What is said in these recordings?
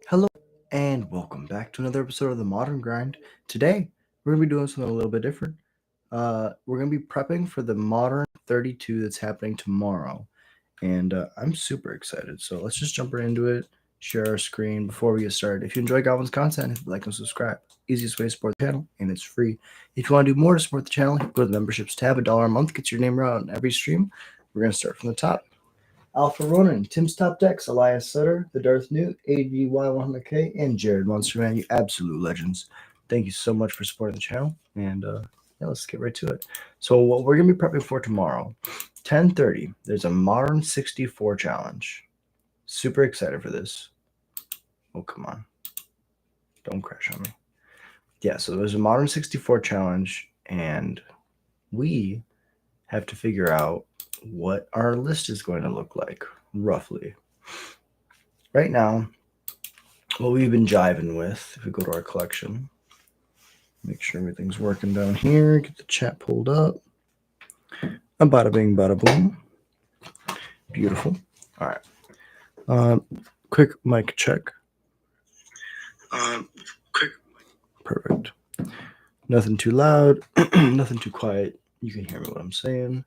Hello and welcome back to another episode of the Modern Grind. Today we're gonna be doing something a little bit different. We're gonna be prepping for the Modern 32 that's happening tomorrow, and I'm super excited. So let's just jump right into it. Share our screen before we get started. If you enjoy Goblin's content, like and subscribe. Easiest way to support the channel, and it's free. If you want to do more to support the channel, go to the memberships tab. $1 a month gets your name out on every stream. We're gonna start from the top. Alpha Ronan, Tim's Top Decks, Elias Sutter, The Darth Newt, AGY100K, and Jared Monsterman, you absolute legends. Thank you so much for supporting the channel, and yeah, let's get right to it. So what we're going to be prepping for tomorrow, 10:30, there's a Modern 64 challenge. Super excited for this. Oh, come on. Don't crash on me. Yeah, so there's a Modern 64 challenge, and we have to figure out what our list is going to look like, roughly. Right now, what we've been jiving with, if we go to our collection, make sure everything's working down here, get the chat pulled up. A bada bing, bada boom. Beautiful. All right. Quick mic check. Perfect. Nothing too loud, nothing too quiet. You can hear me what I'm saying.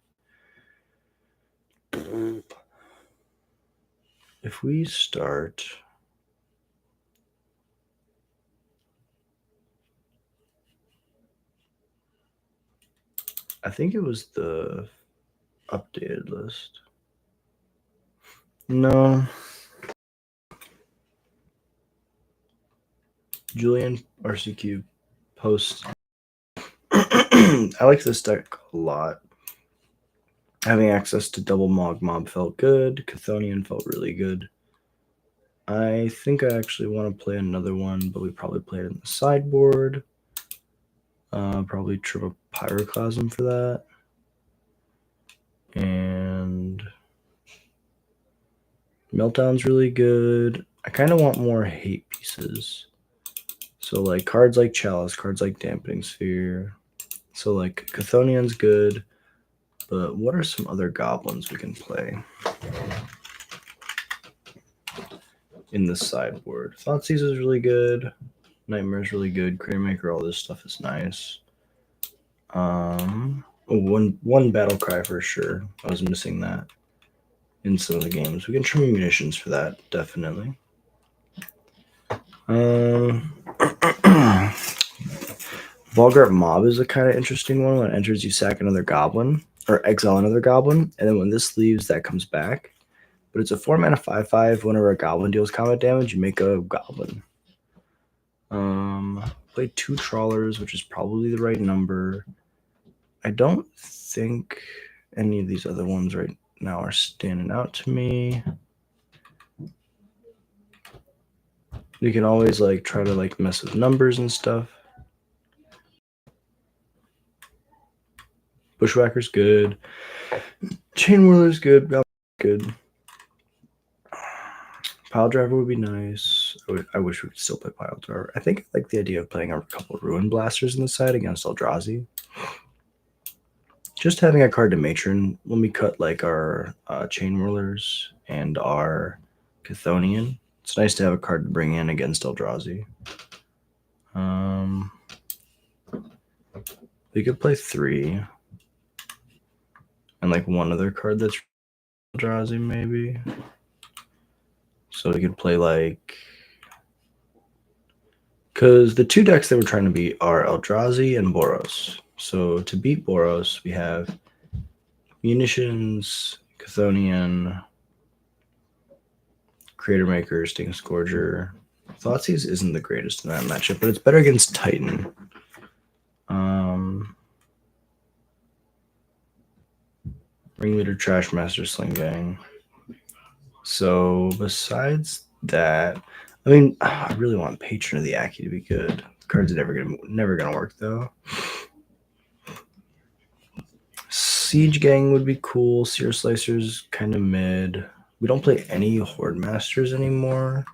If we start, I think it was the updated list. No. Julian RCQ posts. I like this deck a lot. Having access to double mob felt good. Chthonian felt really good. I think I actually want to play another one, but we probably play it in the sideboard. Probably triple Pyroclasm for that. And Meltdown's really good. I kind of want more hate pieces. So like cards like Chalice, cards like Dampening Sphere. So like Chthonian's good, but what are some other goblins we can play in the sideboard? Thoughtseize is really good. Nightmare's really good. Cratermaker, all this stuff is nice. One battle cry for sure. I was missing that in some of the games. We can trim munitions for that, definitely. Vulgar Mob is a kind of interesting one. When it enters, you sack another goblin or exile another goblin, and then when this leaves, that comes back. But it's a 4-mana 5/5. Whenever a goblin deals combat damage, you make a goblin. Play 2 trawlers, which is probably the right number. I don't think any of these other ones right now are standing out to me. You can always like try to like mess with numbers and stuff. Bushwhacker's good. Chain Whirler's good. Good. Pile Driver would be nice. I wish we could still play Pile Driver. I think I like the idea of playing a couple of Ruin Blasters in the side against Eldrazi. Just having a card to Matron when we cut like our Chain Whirlers and our Chthonian. It's nice to have a card to bring in against Eldrazi. We could play 3. And like one other card that's Eldrazi maybe. So we could play like... Because the 2 decks that we're trying to beat are Eldrazi and Boros. So to beat Boros, we have Munitions, Chthonian, Cratermaker, Sting Scourger. Thoughtseize isn't the greatest in that matchup, but it's better against Titan. Ringleader, Trashmaster, Sling Gang. So besides that, I mean, I really want Patron of the Aki to be good. The card's never gonna work though. Siege Gang would be cool. Seer Slicer's kind of mid. We don't play any Horde Masters anymore.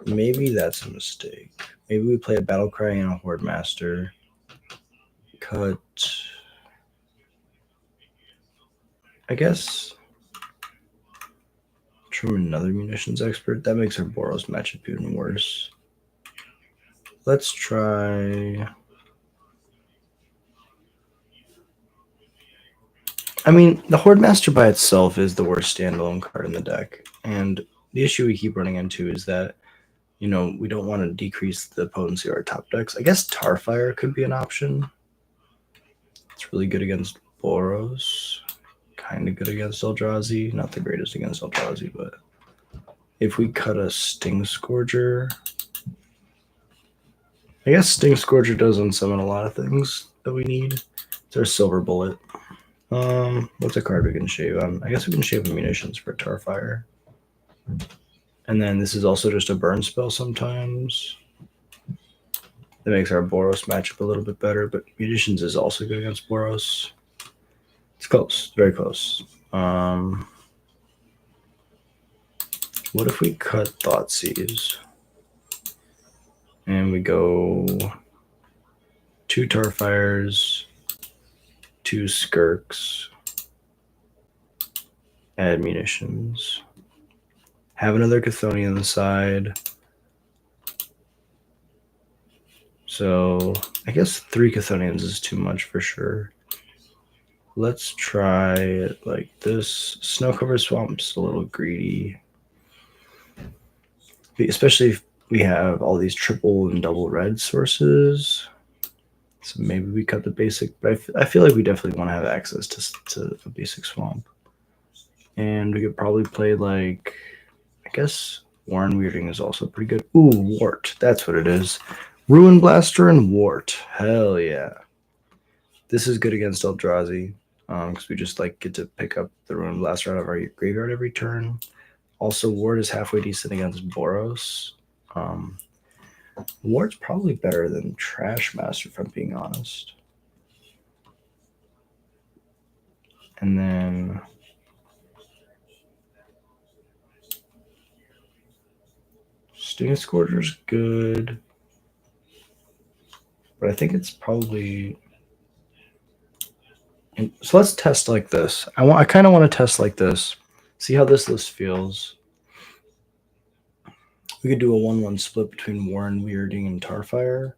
Maybe that's a mistake. Maybe we play a Battle Cry and a Horde Master. Cut. I guess from another munitions expert. That makes our Boros matchup even worse. Let's try. I mean, the Horde Master by itself is the worst standalone card in the deck. And the issue we keep running into is that, we don't want to decrease the potency of our top decks. I guess Tarfire could be an option. It's really good against Boros. Kind of good against Eldrazi. Not the greatest against Eldrazi, but if we cut a Sting Scourger, I guess Sting Scourger does unsummon a lot of things that we need. It's our Silver Bullet. What's a card we can shave on? I guess we can shave munitions for Tarfire. And then this is also just a burn spell sometimes. That makes our Boros matchup a little bit better, but munitions is also good against Boros. It's close, very close. What if we cut Thoughtseize? And we go 2 Tarfires, 2 Skirks, add munitions. Have another Chthonian on the side. So I guess 3 Chthonians is too much for sure. Let's try it like this. Snow-covered swamp's a little greedy. Especially if we have all these triple and double red sources. So maybe we cut the basic, but I feel like we definitely want to have access to a basic swamp. And we could probably play like, I guess Warren Weirding is also pretty good. Ooh, Wart. That's what it is. Ruin Blaster and Wart. Hell yeah. This is good against Eldrazi because we just get to pick up the Ruin Blaster out of our graveyard every turn. Also, Wart is halfway decent against Boros. Wart's probably better than Trash Master, if I'm being honest. And then Sting Scourger's good. But I think it's probably... So let's test like this. I kind of want to test like this. See how this list feels. We could do a 1-1 split between Warren Weirding and Tarfire.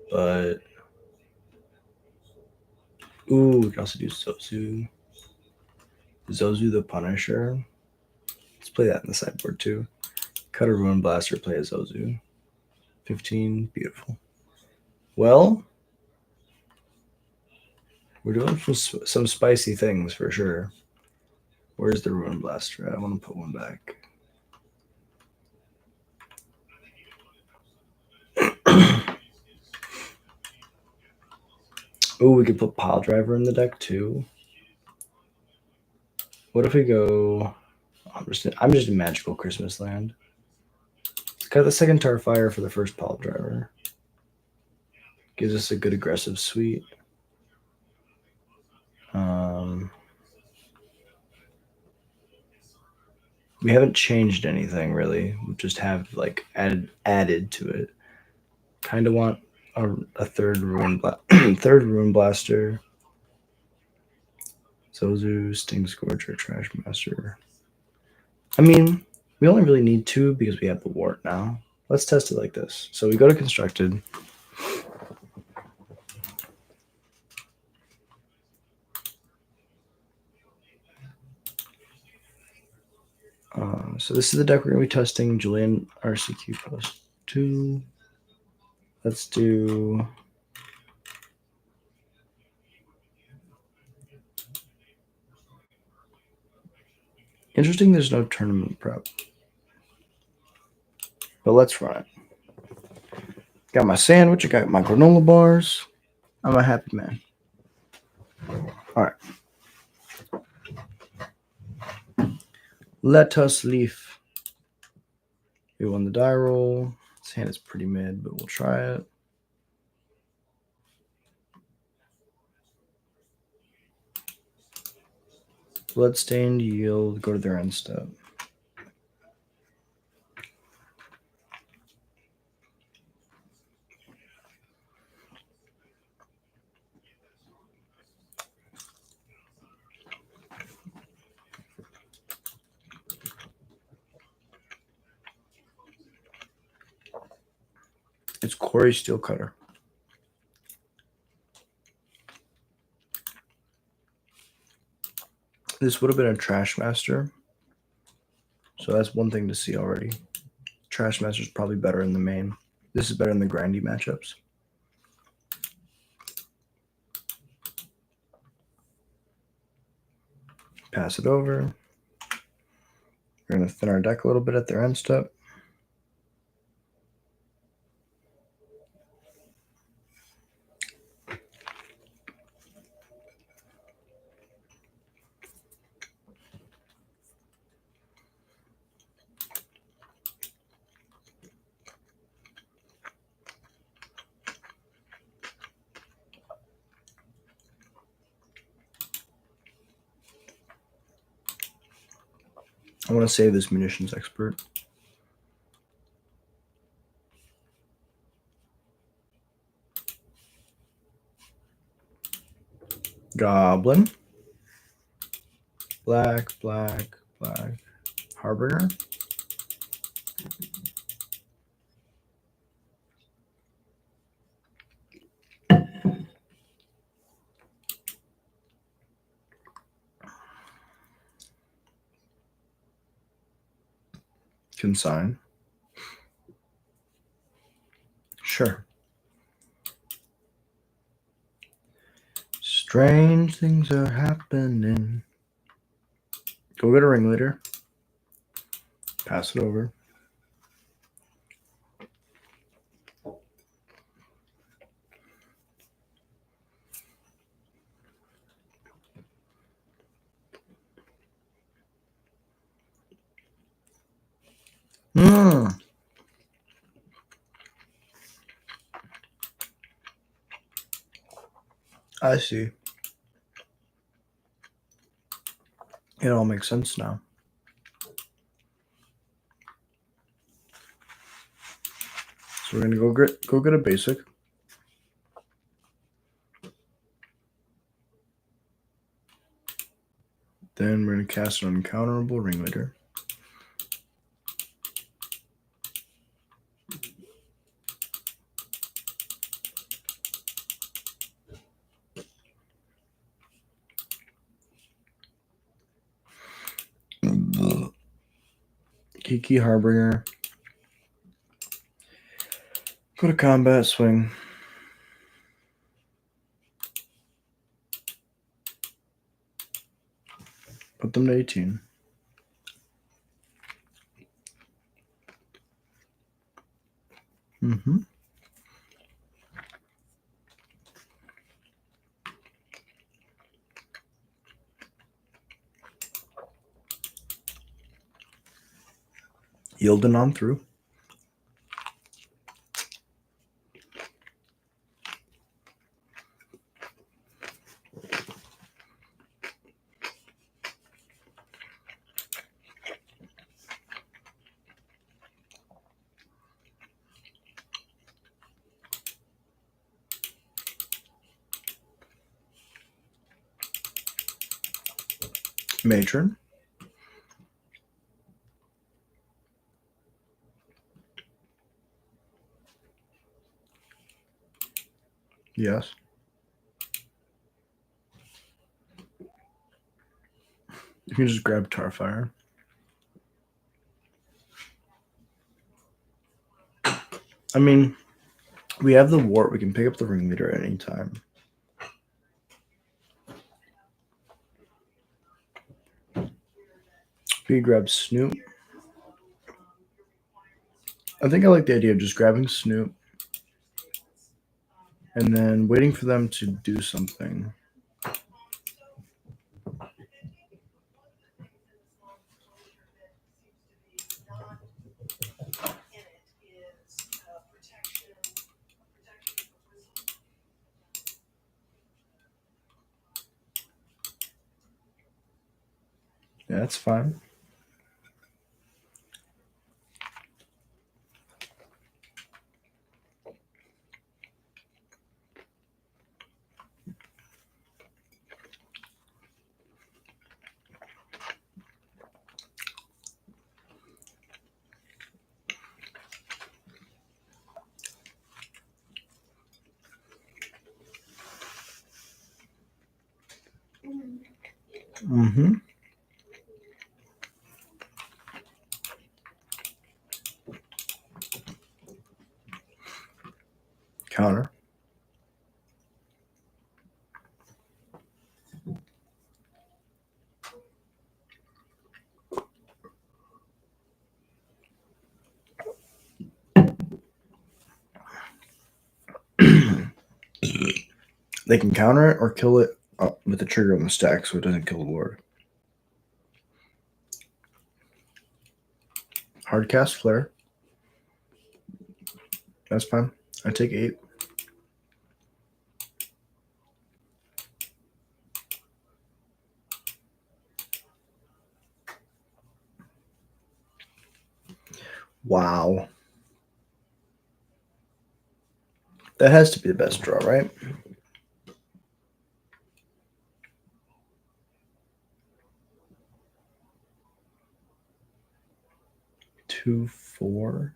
But... Ooh, we can also do Zozu. Zozu the Punisher. Let's play that in the sideboard too. Cut a Ruin Blaster, play a Zozu. 15, beautiful. Well, we're doing some spicy things for sure. Where's the Ruin Blaster? I want to put one back. Oh, we could put Pile Driver in the deck too. What if we go... I'm just in Magical Christmas Land. Let's cut the second Tarfire for the first Pile Driver. Gives us a good aggressive suite. We haven't changed anything really. We just have added to it. Kind of want a third Ruin Blaster. Zozu, Sting Scourger, Trash Master. I mean, we only really need 2 because we have the Wart now. Let's test it like this. So we go to Constructed. So this is the deck we're going to be testing. Julian RCQ post 2. Let's do... Interesting there's no tournament prep. But let's run it. Got my sandwich. I got my granola bars. I'm a happy man. All right. Let us leave. We won the die roll. This hand is pretty mid, but we'll try it. Bloodstained Yield. Go to their end step. It's Corey Steelcutter. This would have been a Trash Master. So that's one thing to see already. Trash Master is probably better in the main. This is better in the grindy matchups. Pass it over. We're going to thin our deck a little bit at their end step. I want to save this Munitions Expert. Goblin. Black. Harbinger. Consign. Sure. Strange things are happening. Go get a ringleader. Pass it over. I see. It all makes sense now. So we're gonna go get a basic. Then we're gonna cast an uncounterable ringleader. Kiki Harbinger. Go to combat, swing. Put them to 18. Yielding on through. Matron. Yes. You can just grab Tarfire. I mean, we have the wart. We can pick up the ringleader at any time. We grab Snoop. I think I like the idea of just grabbing Snoop and then waiting for them to do something. Yeah, that's fine. Mm-hmm. Counter. They can counter it or kill it with the trigger on the stack so it doesn't kill the board. Hard cast flare. That's fine. I take 8. Wow. That has to be the best draw, right? 2, 4.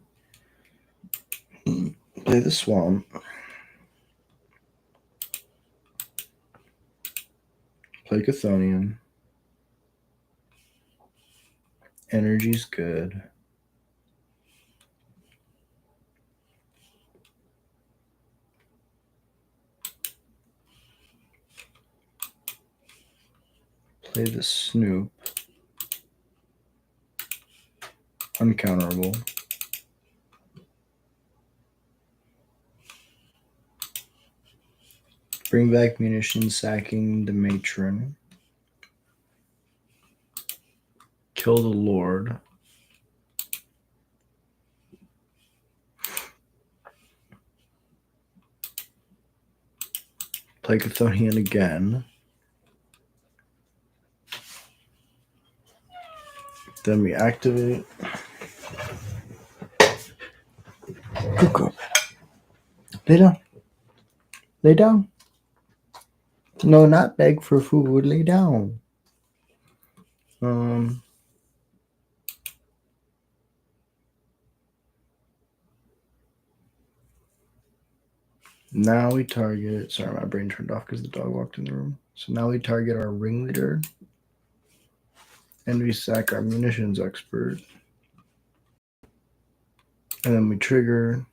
Play the swamp. Play Chthonian. Energy's good. Play the Snoop. Uncounterable. Bring back munitions, sacking the matron. Kill the Lord. Play Chthonian again. Then we activate. Cuckoo. Lay down. Lay down. No, not beg for food. Lay down. Now we target. Sorry, my brain turned off because the dog walked in the room. So now we target our ringleader. And we sack our munitions expert. And then we trigger.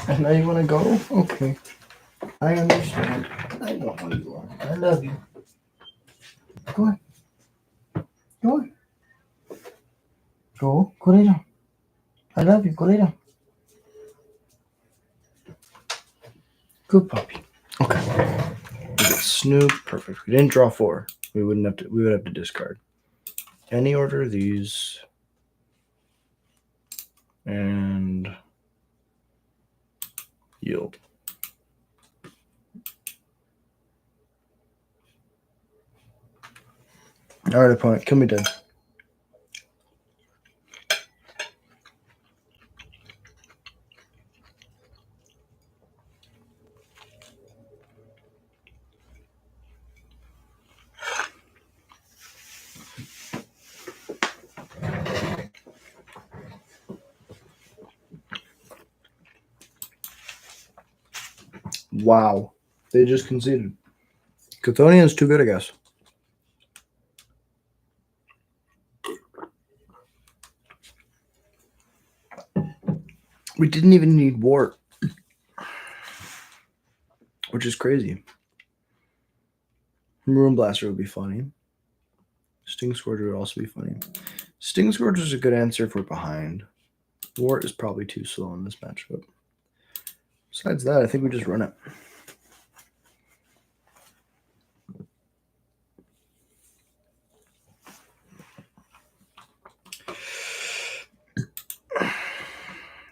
And now you want to go? Okay. I understand. I know who you are. I love you. Go on. Go on. Go lay down. I love you. Go lay down. Good puppy. Okay. We get Snoop. Perfect. We didn't draw 4. We would have to discard. Any order of these. And yield. All right, opponent, kill me dead. Wow. They just conceded. Chthonian's too good, I guess. We didn't even need Wart, which is crazy. Ruin Blaster would be funny. Sting Scourger would also be funny. Sting Scourger is a good answer if we're behind. Wart is probably too slow in this matchup. Besides that, I think we just run it.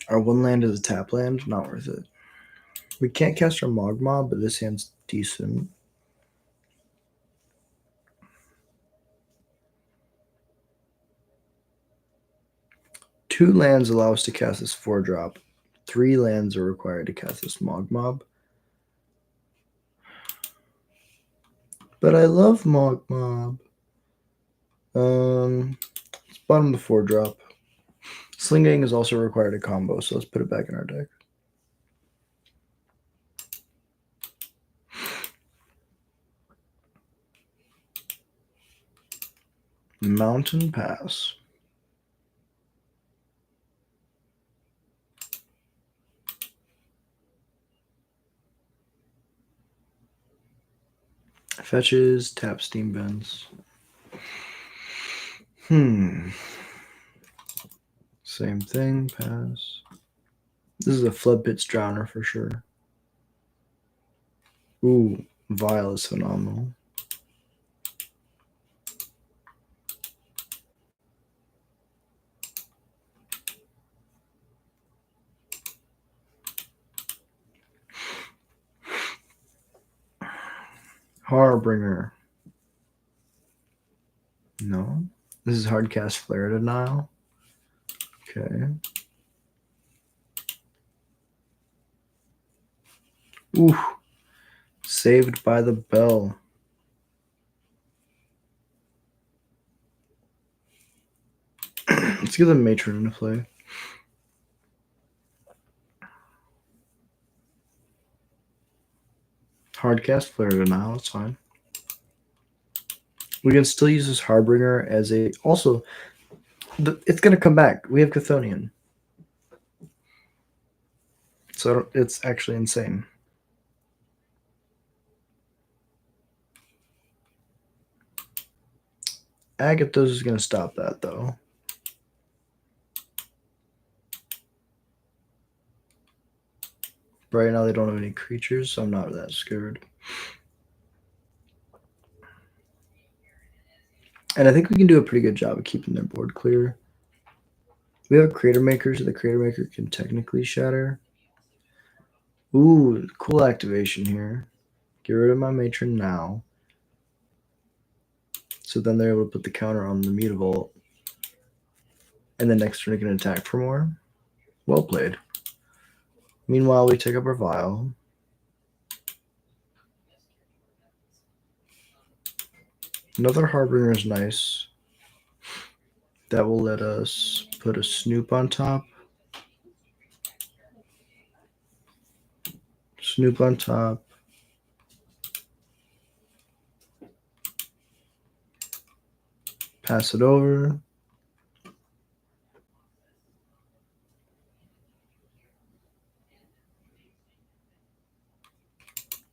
Our one land is a tap land, not worth it. We can't cast our Mogma, but this hand's decent. Two lands allow us to cast this 4-drop. 3 lands are required to cast this Mogmob. But I love Mogmob. Let's bottom the 4-drop. Sling Gang is also required a combo, so let's put it back in our deck. Mountain Pass. Fetches, tap steam vents. Same thing, pass. This is a flood pits drowner for sure. Ooh, Vial is phenomenal. Harbinger. No. This is Hardcast Flare Denial. Okay. Ooh. Saved by the Bell. Let's get the Matron into play. Hardcast Flare Denial, it's fine. We can still use this Harbinger as a... Also, it's going to come back. We have Chthonian. So it's actually insane. Agathos is going to stop that, though. Right now they don't have any creatures, so I'm not that scared. And I think we can do a pretty good job of keeping their board clear. We have a Creator Maker, so the Creator Maker can technically shatter. Ooh, cool activation here. Get rid of my Matron now. So then they're able to put the counter on the Mutavault. And the next turn they can attack for more. Well played. Meanwhile, we take up our Vial. Another Harbinger is nice. That will let us put a Snoop on top. Snoop on top. Pass it over.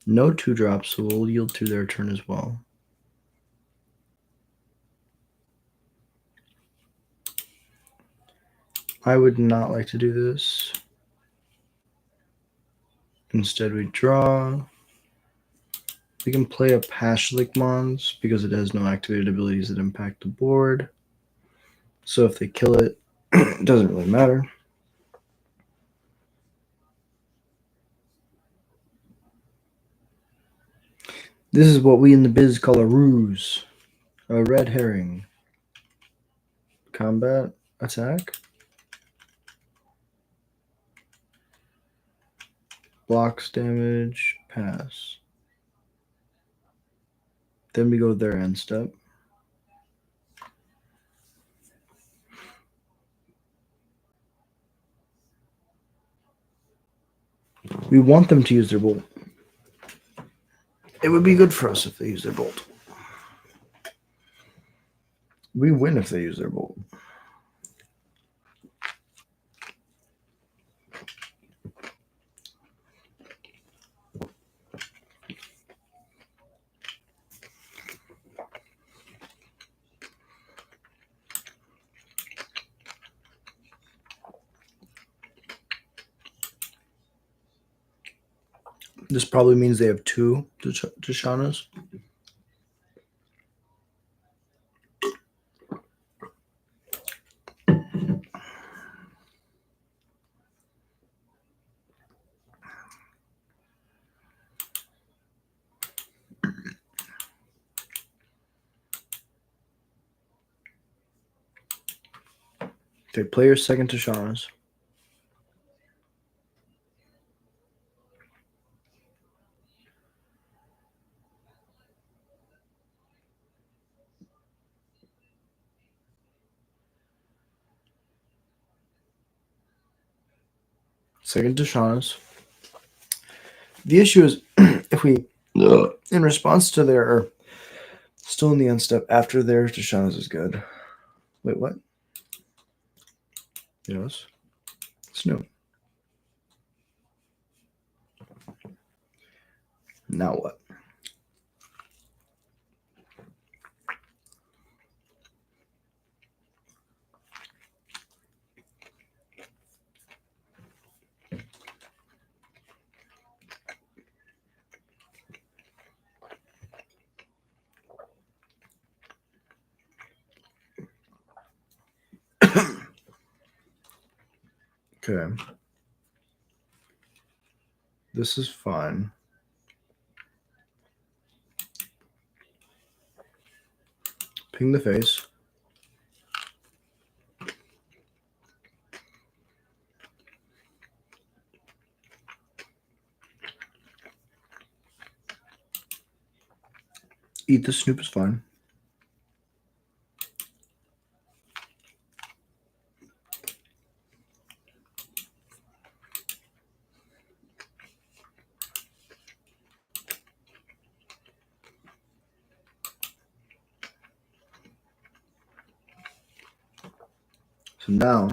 No 2-drops, so we'll yield to their turn as well. I would not like to do this. Instead, we draw. We can play a Pashlik Mons because it has no activated abilities that impact the board. So if they kill it, it doesn't really matter. This is what we in the biz call a ruse. A red herring. Combat, attack. Blocks damage, pass. Then we go to their end step. We want them to use their bolt. It would be good for us if they use their bolt. We win if they use their bolt. This probably means they have 2 Tashanas. Okay, play your second Tashanas. Second Tashanas. The issue is if we, in response to their Still in the end step. After there, Tashana's is good. Wait, what? Yes. It's new. Now what? Okay. This is fine. Ping the face. Eat the snoop is fine. So now,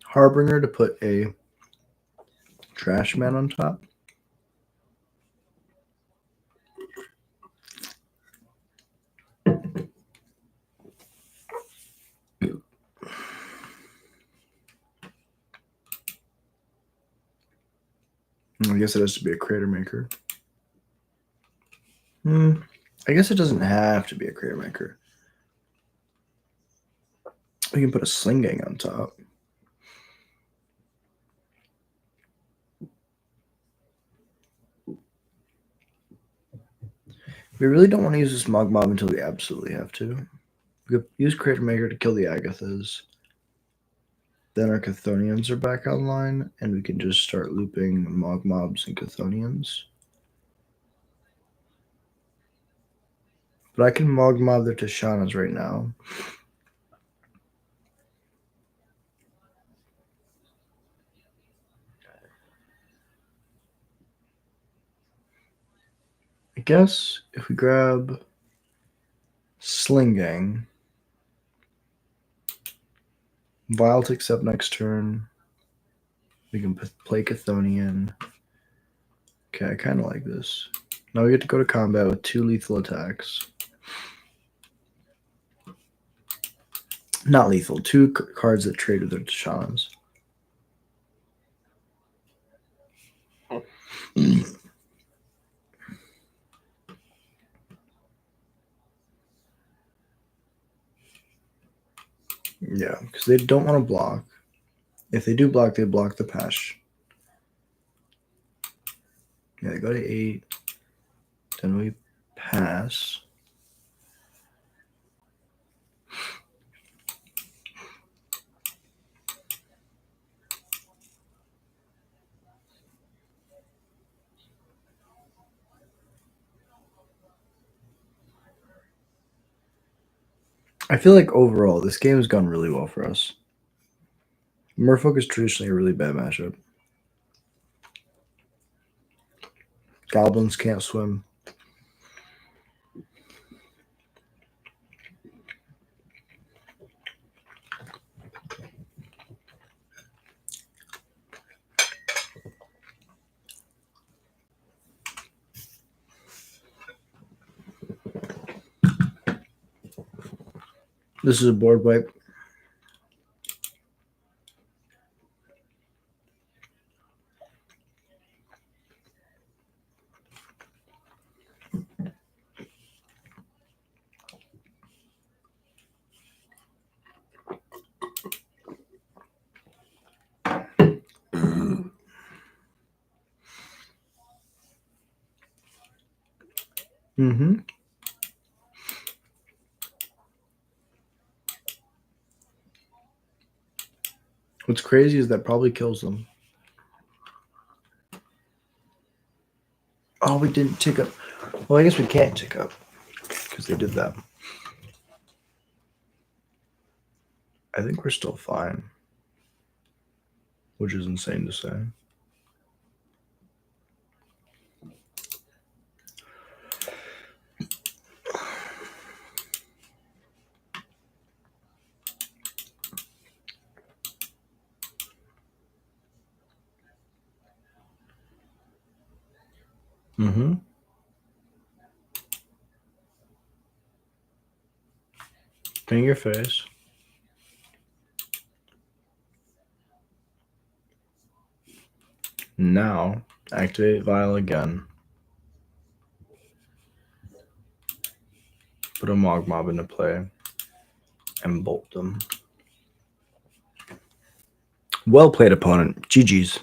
Harbinger to put a trash man on top. I guess it has to be a crater maker. I guess it doesn't have to be a crater maker. We can put a sling gang on top. We really don't want to use this Mog Mob until we absolutely have to. We could use Crater Maker to kill the Agathas. Then our Chthonians are back online, and we can just start looping Mog Mobs and Chthonians. But I can Mog Mob their Tashanas right now. I guess if we grab Sling Gang, Vile takes up next turn. We can play Chthonian. Okay, I kind of like this. Now we get to go to combat with 2 lethal attacks. Not lethal, 2 cards that trade with their Tashanas. Yeah, because they don't want to block. If they do block, they block the Pesh. Yeah, they go to 8. Then we pass. I feel like overall, this game has gone really well for us. Merfolk is traditionally a really bad matchup. Goblins can't swim. This is a board wipe. Mm-hmm. What's crazy is that probably kills them. Oh, we didn't tick up. Well, I guess we can't tick up because they did that. I think we're still fine, which is insane to say. Mm-hmm. Clean your face. Now, activate Vial again. Put a Mog Mob into play. And bolt them. Well played, opponent. GG's.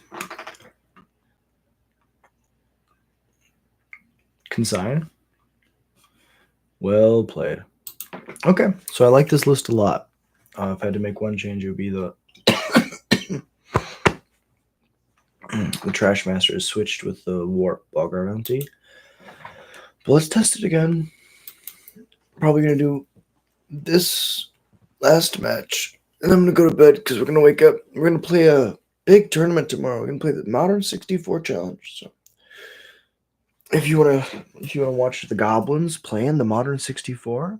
Consign. Well played. Okay, so I like this list a lot. If I had to make one change, it would be the the Trash Master is switched with the Warp Bogger Bounty. But let's test it again. Probably gonna do this last match, and I'm gonna go to bed because we're gonna wake up. We're gonna play a big tournament tomorrow. We're gonna play the Modern 64 Challenge. So if you wanna watch the Goblins playing the Modern 64,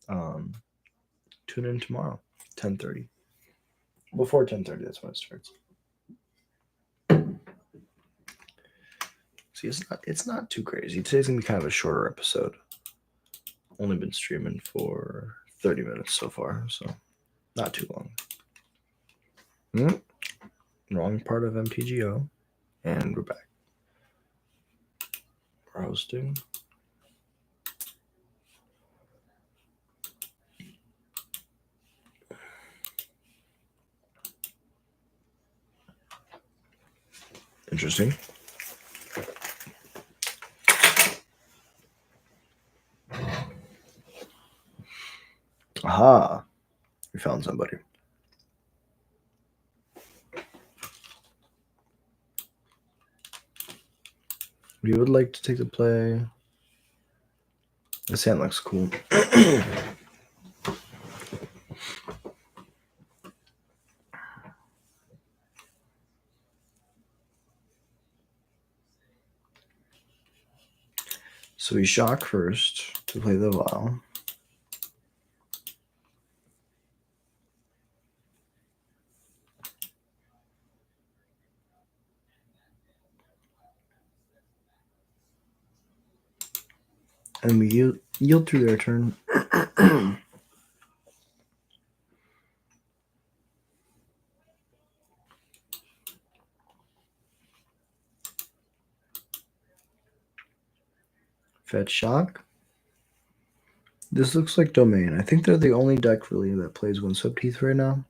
tune in tomorrow, 10:30. Before 10:30, that's when it starts. See, it's not too crazy. Today's gonna be kind of a shorter episode. Only been streaming for 30 minutes so far, so not too long. Wrong part of mtgo, and we're back. We're hosting. Interesting. Aha. We found somebody. We would like to take the play. This hand looks cool. So we shock first to play the Vial. And we yield through their turn. Fetch shock. This looks like Domain. I think they're the only deck really that plays Wassup Teeth right now.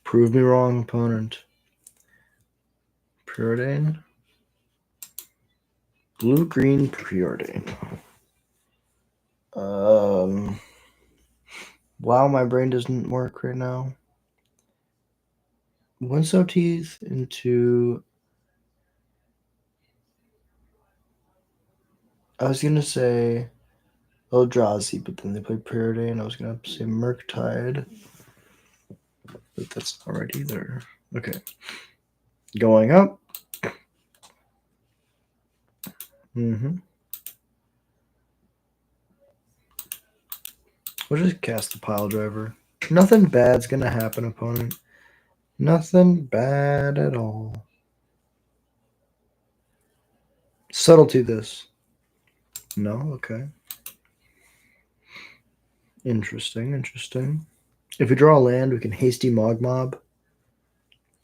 Prove me wrong, opponent. Preordain. Blue-green Preordain. Wow, my brain doesn't work right now. Wassup Teeth into... I was going to say Eldrazi, but then they play Preordain. I was going to say Murktide, but that's not right either. Okay. Going up. We'll just cast the Pile Driver. Nothing bad's going to happen, opponent. Nothing bad at all. Subtlety this. No? Okay. Interesting. If we draw a land, we can Hasty Mogmob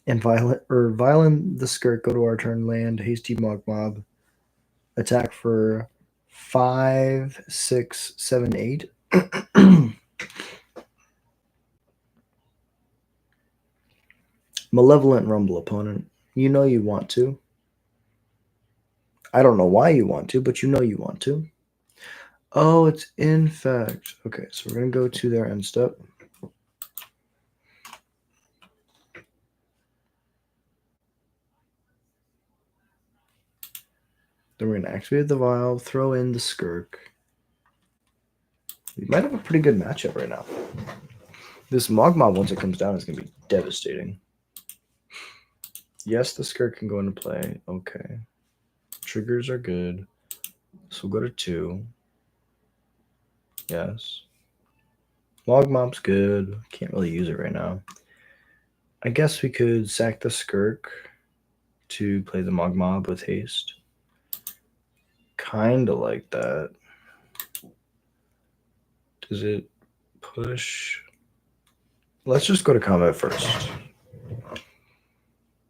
and Violent the Skirk, go to our turn, land, Hasty Mogmob, attack for 5, 6, 7, 8. Malevolent Rumble, opponent. You know you want to. I don't know why you want to, but you know you want to. Oh, it's Infect. Okay, so we're going to go to their end step. Then we're going to activate the Vial, throw in the Skirk. We might have a pretty good matchup right now. This Mogmob, once it comes down, is going to be devastating. Yes, the Skirk can go into play. Okay. Triggers are good. So we'll go to 2. Yes. Mogmob's good. Can't really use it right now. I guess we could sack the Skirk to play the Mog Mob with haste. Kinda like that. Does it push? Let's just go to combat first.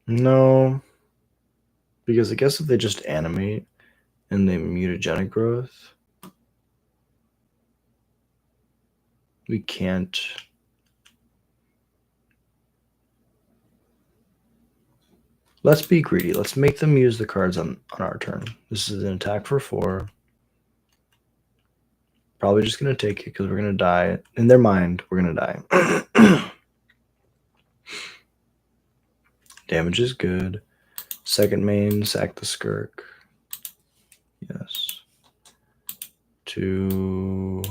No. Because I guess if they just animate and they mutagenic growth, we can't. Let's be greedy. Let's make them use the cards on our turn. This is an attack for 4. Probably just going to take it because we're going to die. In their mind, we're going to die. Damage is good. Second main, sack the Skirk. Yes. To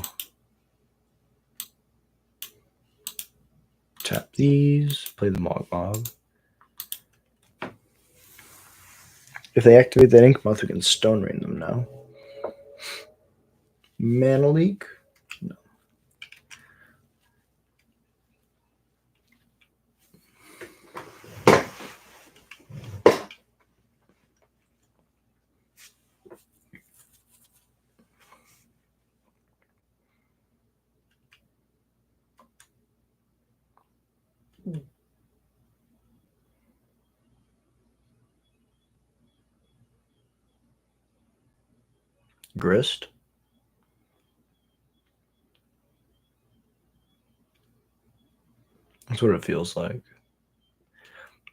tap these, play the Mog Mob. If they activate that Ink Moth, we can Stone Rain them now. Mana Leak? No. Grist? That's what it feels like.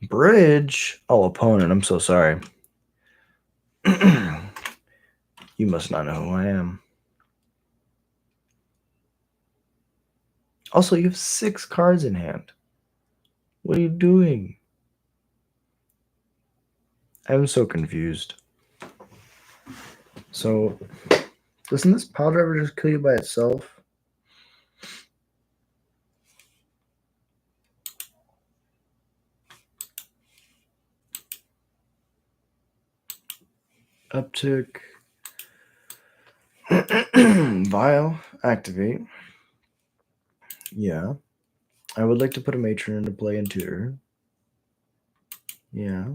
Bridge? Oh, opponent. I'm so sorry. You must not know who I am. Also, you have 6 cards in hand. What are you doing? I'm so confused. So, doesn't this pile driver just kill you by itself? Uptick. Vial. Activate. Yeah. I would like to put a matron into play and tutor. Yeah.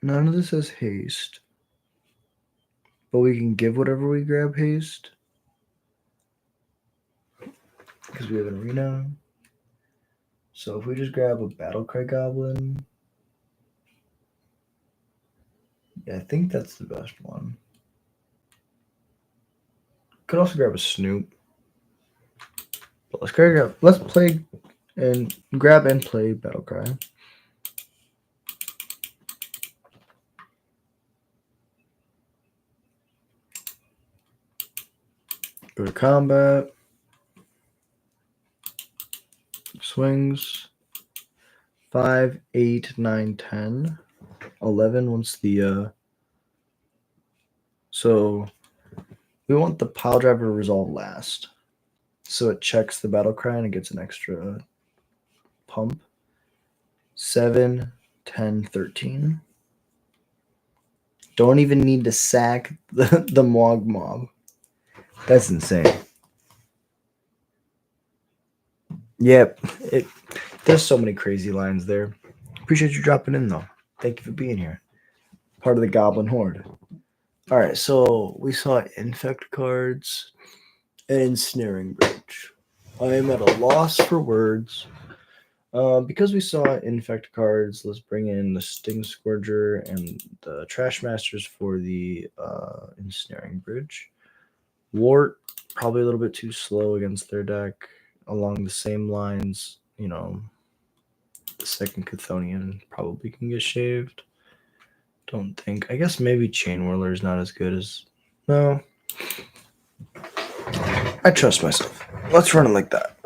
None of this has haste. But we can give whatever we grab haste. Because we have an arena. So if we just grab a Battlecry Goblin. Yeah, I think that's the best one. Could also grab a Snoop. But let's play and grab and play Battlecry. Go to combat. Swings. 5, 8, 9, 10. 11 once the so we want the pile driver to resolve last. So it checks the battle cry and it gets an extra pump. 7, 10, 13. Don't even need to sack the Mog Mob. That's insane. Yep. There's so many crazy lines there. Appreciate you dropping in though. Thank you for being here. Part of the Goblin Horde. Alright, so we saw Infect cards and Ensnaring Bridge. I am at a loss for words. Because we saw Infect cards, let's bring in the Sting Scourger and the Trash Masters for the Ensnaring Bridge. Wart, probably a little bit too slow against their deck. Along the same lines, you know, the second Chthonian probably can get shaved. Don't think. I guess maybe Chain Whirler is not as good as... No. I trust myself. Let's run it like that.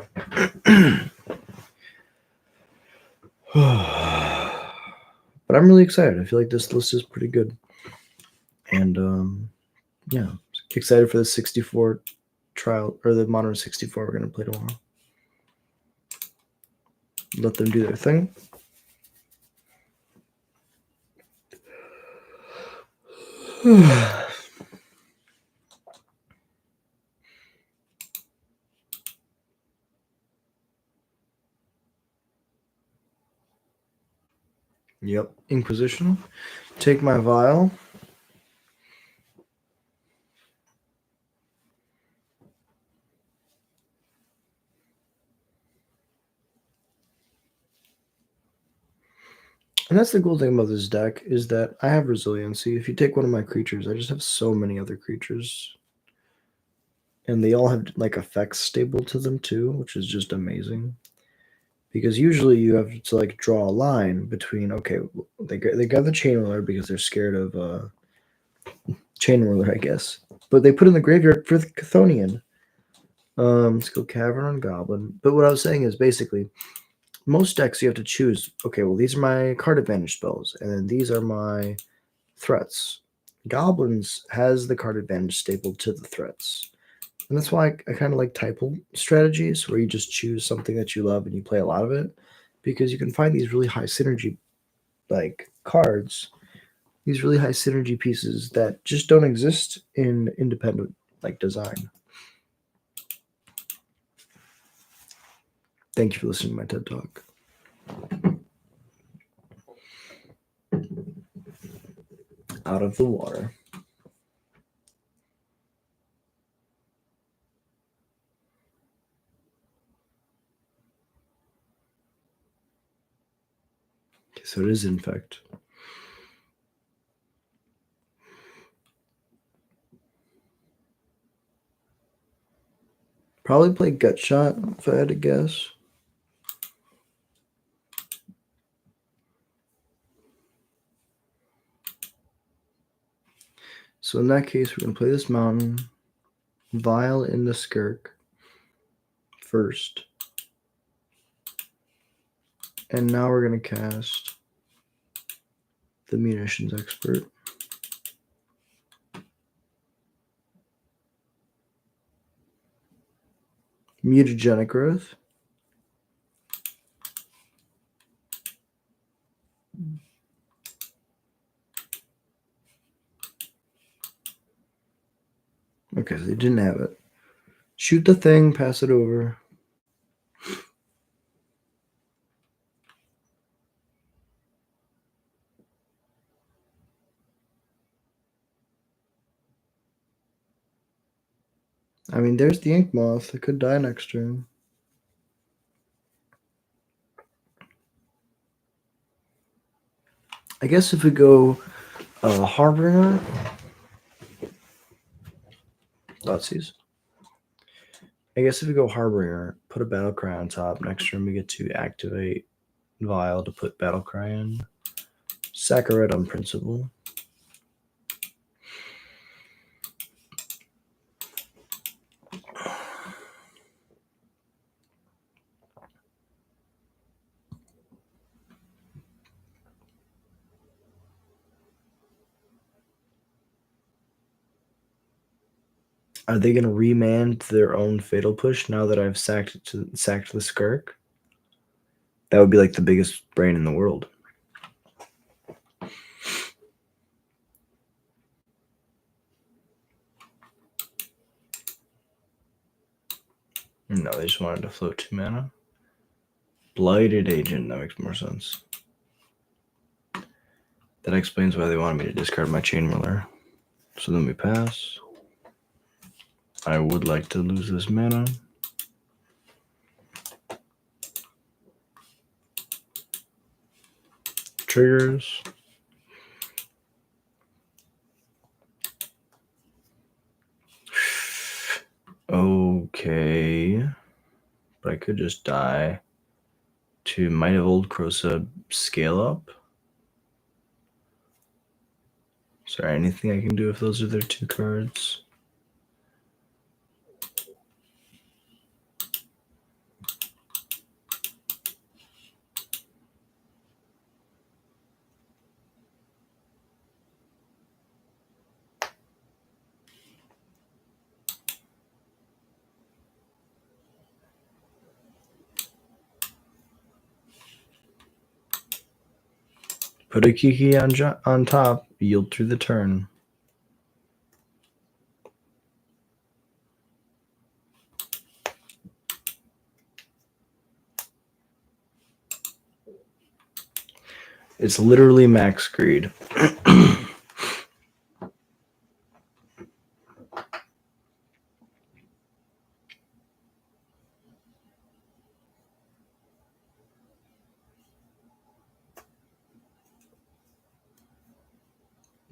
But I'm really excited. I feel like this list is pretty good. And yeah, excited for the 64 trial, or the Modern 64 we're going to play tomorrow. Let them do their thing. Yep, Inquisition. Take my vial. And that's the cool thing about this deck is that I have resiliency. If you take one of my creatures, I just have so many other creatures. And they all have like effects stable to them too, which is just amazing. Because usually you have to like draw a line between okay, they got the chain roller because they're scared of chain roller, I guess. But they put in the graveyard for the Chthonian. Let's go Cavern on Goblin. But what I was saying is basically most decks you have to choose. Okay, well these are my card advantage spells, and then these are my threats. Goblins has the card advantage stapled to the threats. And that's why I kind of like typal strategies where you just choose something that you love and you play a lot of it because you can find these really high synergy like cards, these really high synergy pieces that just don't exist in independent like design. Thank you for listening to my TED Talk. Out of the water. Okay, so it is infect. Probably play gut shot if I had to guess. So in that case, we're gonna play this mountain, vial in the skirk first. And now we're going to cast the munitions expert. Mutagenic growth. Okay, so they didn't have it. Shoot the thing, pass it over. I mean, there's the ink moth. It could die next turn. I guess if we go Harbinger, Thoughtseize. I guess if we go Harbinger, put a battle cry on top. Next turn we get to activate Vial to put battle cry in. Sack a red on principle. Are they going to remand their own Fatal Push now that I've sacked the Skirk? That would be like the biggest brain in the world. No, they just wanted to float 2 mana. Blighted Agent, that makes more sense. That explains why they wanted me to discard my Chain Ruler. So then we pass. I would like to lose this mana. Triggers. Okay. But I could just die to Might of Old Krosa scale up. Is there anything I can do if those are their 2 cards? Put a Kiki on top, yield through the turn. It's literally max greed.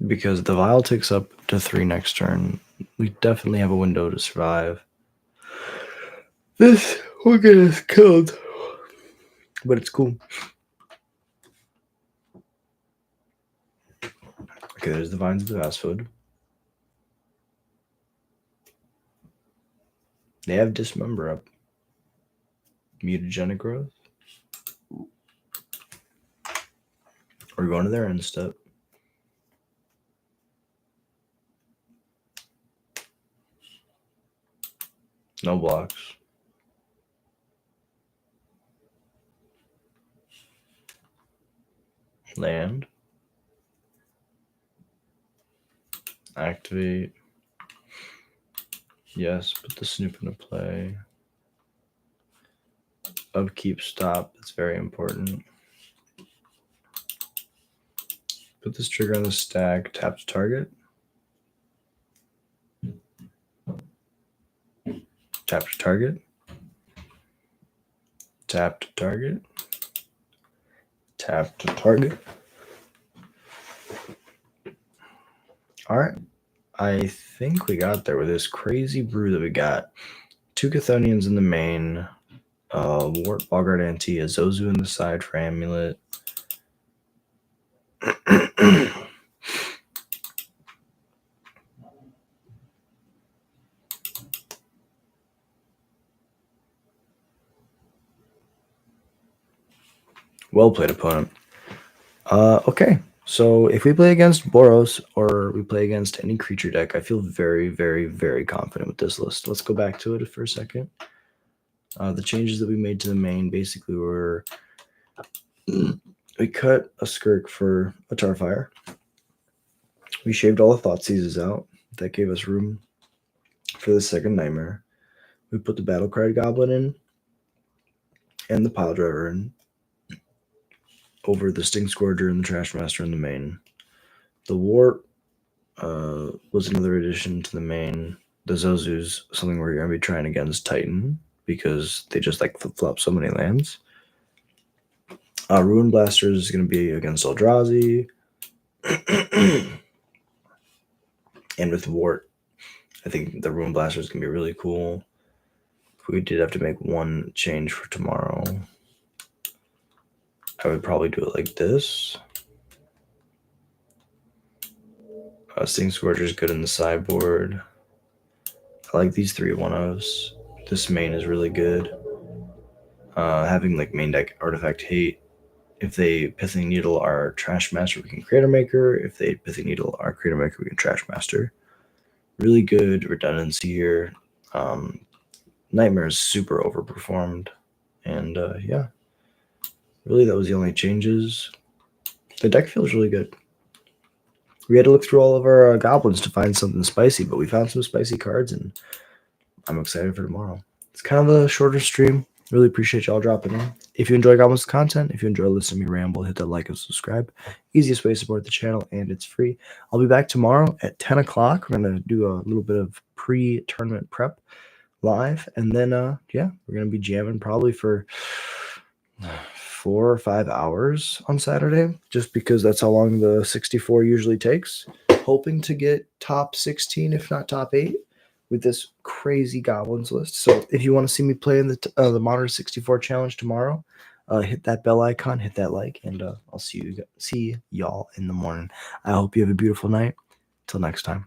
Because the vial takes up to 3 next turn. We definitely have a window to survive. This will get us killed. But it's cool. Okay, there's the vines of the fast food. They have dismember up. Mutagenic growth. We're going to their end step. No blocks. Land. Activate. Yes, put the snoop into play. Upkeep stop. That's very important. Put this trigger on the stack. Tap to target. Tap to target. Tap to target. Tap to target. All right. I think we got there with this crazy brew that we got. 2 Chthonians in the main. Wart, Bogart, Anti, a Zozu in the side for Amulet. Well played, opponent. Okay, so if we play against Boros or we play against any creature deck, I feel very, very, very confident with this list. Let's go back to it for a second. The changes that we made to the main basically were we cut a Skirk for a Tarfire. We shaved all the Thoughtseizes out. That gave us room for the second Nightmare. We put the Battlecry Goblin in and the Pile Driver in over the Sting Scourger and the Trash Master in the main. The Wart was another addition to the main. The Zozu's something we're going to be trying against Titan because they just like flip-flop so many lands. Ruin Blaster is going to be against Eldrazi. And with Wart, I think the Ruin Blaster is going to be really cool. We did have to make one change for tomorrow. I would probably do it like this. Sting Scourger is good in the sideboard. I like these 3 1-ofs. This main is really good. Having like main deck Artifact Hate. If they Pithing Needle our Trash Master, we can Creator Maker. If they Pithing Needle our Creator Maker, we can Trash Master. Really good redundancy here. Nightmare is super overperformed. And yeah, really that was the only changes. The deck feels really good. We had to look through all of our goblins to find something spicy, but we found some spicy cards, and I'm excited for tomorrow. It's kind of a shorter stream. Really appreciate y'all dropping in. If you enjoy Goblins content, if you enjoy listening to me ramble, hit that like and subscribe. Easiest way to support the channel, and it's free. I'll be back tomorrow at 10 o'clock. We're going to do a little bit of pre-tournament prep live, and then, yeah, we're going to be jamming probably for 4 or 5 hours on Saturday, just because that's how long the 64 usually takes. Hoping to get top 16, if not top 8. With this crazy Goblins list. So if you want to see me play in the Modern 64 Challenge tomorrow, hit that bell icon, hit that like, and I'll see y'all in the morning. I hope you have a beautiful night. Till next time.